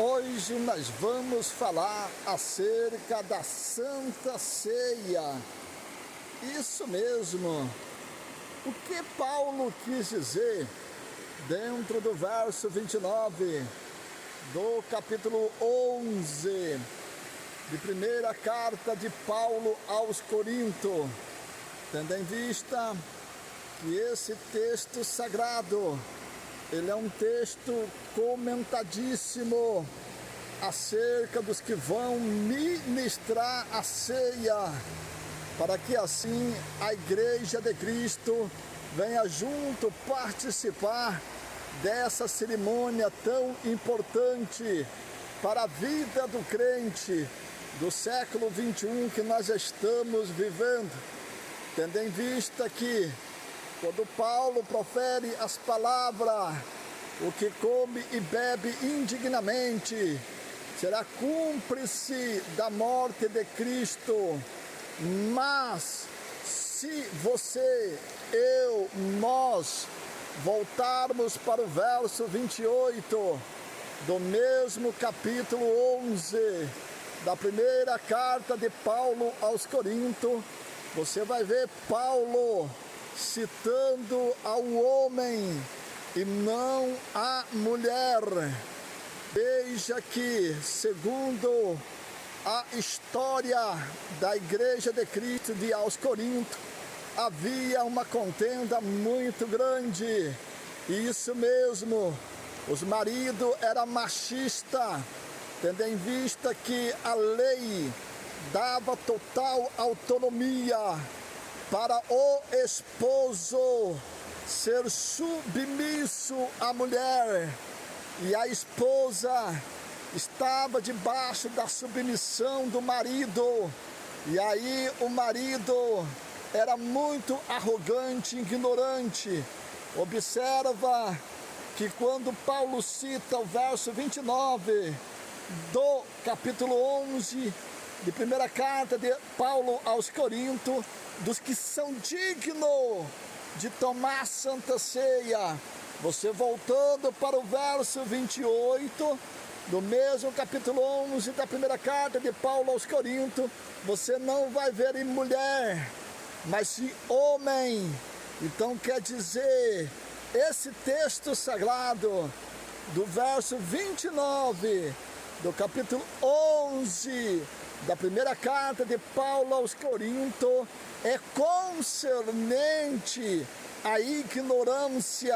Hoje nós vamos falar acerca da Santa Ceia. Isso mesmo. O que Paulo quis dizer dentro do verso 29 do capítulo 11 de primeira carta de Paulo aos Coríntios, tendo em vista que esse texto sagrado, ele é um texto comentadíssimo acerca dos que vão ministrar a ceia, para que assim a Igreja de Cristo venha junto participar dessa cerimônia tão importante para a vida do crente do século 21 que nós estamos vivendo, tendo em vista que quando Paulo profere as palavras, o que come e bebe indignamente será cúmplice da morte de Cristo. Mas se você, eu, nós voltarmos para o verso 28 do mesmo capítulo 11 da primeira carta de Paulo aos Coríntios, você vai ver Paulo citando ao homem e não à mulher. Veja que, segundo a história da Igreja de Cristo de aos Coríntios, havia uma contenda muito grande. Isso mesmo, os maridos eram machistas, tendo em vista que a lei dava total autonomia para o esposo ser submisso à mulher, e a esposa estava debaixo da submissão do marido. E aí o marido era muito arrogante, ignorante. Observa que quando Paulo cita o verso 29 do capítulo 11 de primeira carta de Paulo aos Coríntios, dos que são dignos de tomar Santa Ceia, você voltando para o verso 28 do mesmo capítulo 11 da primeira carta de Paulo aos Coríntios, você não vai ver em mulher, mas sim homem. Então quer dizer, esse texto sagrado do verso 29 do capítulo 11 da primeira carta de Paulo aos Coríntios é concernente à ignorância,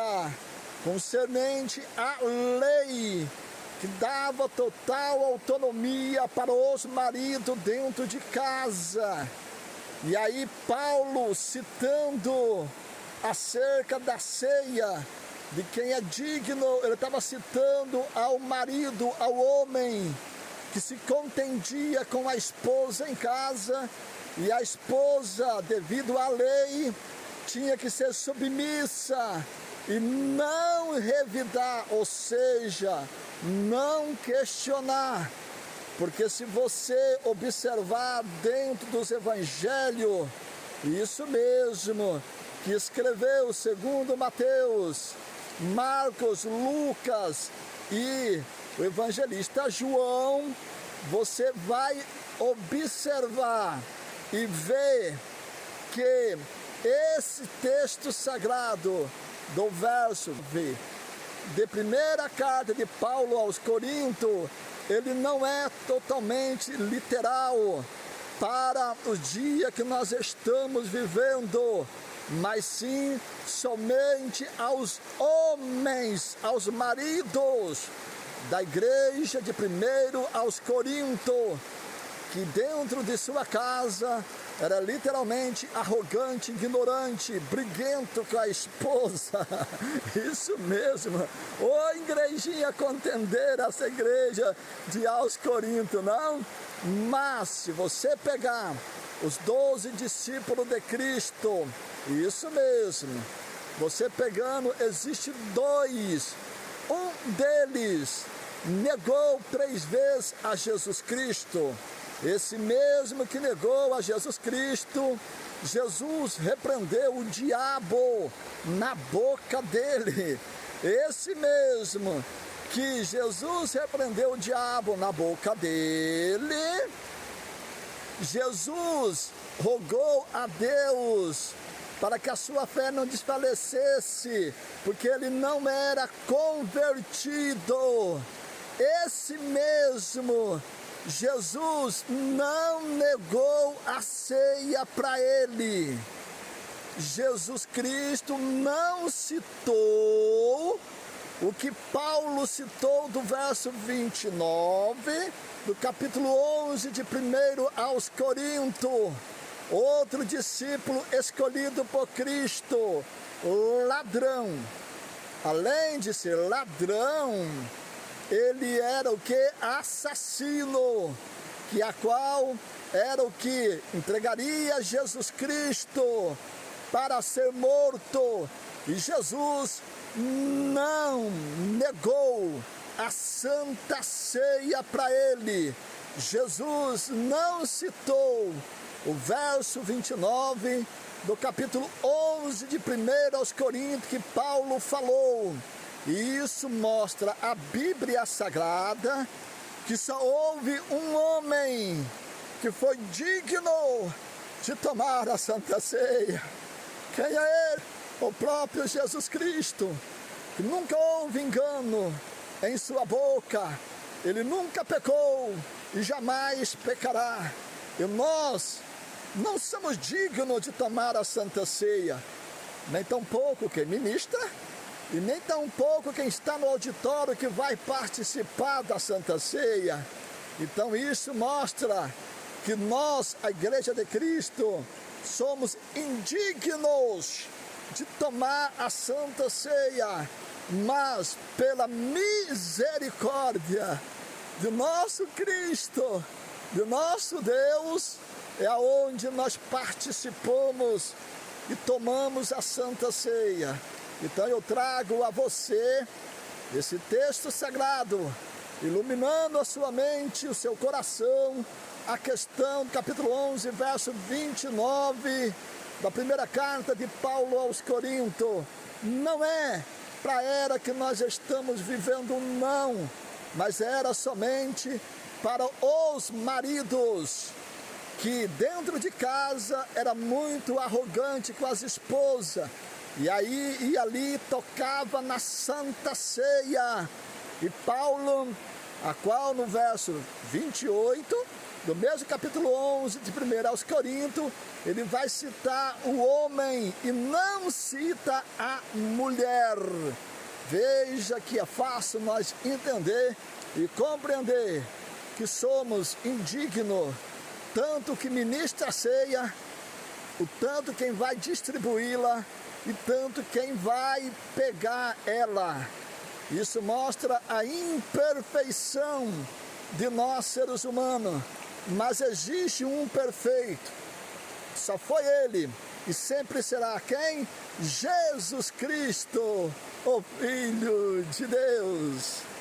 concernente à lei que dava total autonomia para os maridos dentro de casa. E aí Paulo, citando acerca da ceia, de quem é digno, ele estava citando ao marido, ao homem que se contendia com a esposa em casa, e a esposa, devido à lei, tinha que ser submissa e não revidar, ou seja, não questionar. Porque se você observar dentro dos evangelhos, isso mesmo que escreveu segundo Mateus, Marcos, Lucas e o evangelista João, você vai observar e ver que esse texto sagrado do verso de primeira carta de Paulo aos Coríntios, ele não é totalmente literal para o dia que nós estamos vivendo, mas sim somente aos homens, aos maridos da igreja de primeiro aos Coríntios, que dentro de sua casa era literalmente arrogante, ignorante, briguento com a esposa. Isso mesmo. Ô igrejinha contender, essa igreja de aos Coríntios, não? Mas se você pegar os 12 discípulos de Cristo, isso mesmo, você pegando, existe dois. Um deles negou 3 vezes a Jesus Cristo. Esse mesmo que negou a Jesus Cristo, Jesus repreendeu o diabo na boca dele. Esse mesmo que Jesus repreendeu o diabo na boca dele, Jesus rogou a Deus para que a sua fé não desfalecesse, porque ele não era convertido. Esse mesmo Jesus não negou a ceia para ele. Jesus Cristo não citou o que Paulo citou do verso 29, do capítulo 11 de 1 aos Coríntios. Outro discípulo escolhido por Cristo, ladrão. Além de ser ladrão, ele era o que? Assassino, que a qual era o que entregaria Jesus Cristo para ser morto. E Jesus não negou a Santa Ceia para ele. Jesus não citou o verso 29 do capítulo 11 de 1 aos Coríntios que Paulo falou. E isso mostra a Bíblia Sagrada que só houve um homem que foi digno de tomar a Santa Ceia. Quem é ele? O próprio Jesus Cristo, que nunca houve engano em sua boca. Ele nunca pecou e jamais pecará. E nós não somos dignos de tomar a Santa Ceia, nem tampouco quem ministra, e nem tampouco quem está no auditório que vai participar da Santa Ceia. Então isso mostra que nós, a Igreja de Cristo, somos indignos de tomar a Santa Ceia, mas pela misericórdia de nosso Cristo, de nosso Deus, é aonde nós participamos e tomamos a Santa Ceia. Então eu trago a você esse texto sagrado, iluminando a sua mente, o seu coração, a questão do capítulo 11, verso 29, da primeira carta de Paulo aos Coríntios. Não é para a era que nós estamos vivendo, não, mas era somente para os maridos, que dentro de casa era muito arrogante com as esposas, e aí e ali tocava na Santa Ceia. E Paulo, a qual no verso 28, do mesmo capítulo 11 de 1 aos Coríntios, ele vai citar o homem e não cita a mulher. Veja que é fácil nós entender e compreender que somos indignos, tanto que ministra a ceia, o tanto quem vai distribuí-la e tanto quem vai pegar ela. Isso mostra a imperfeição de nós seres humanos, mas existe um perfeito, só foi ele e sempre será quem? Jesus Cristo, o Filho de Deus.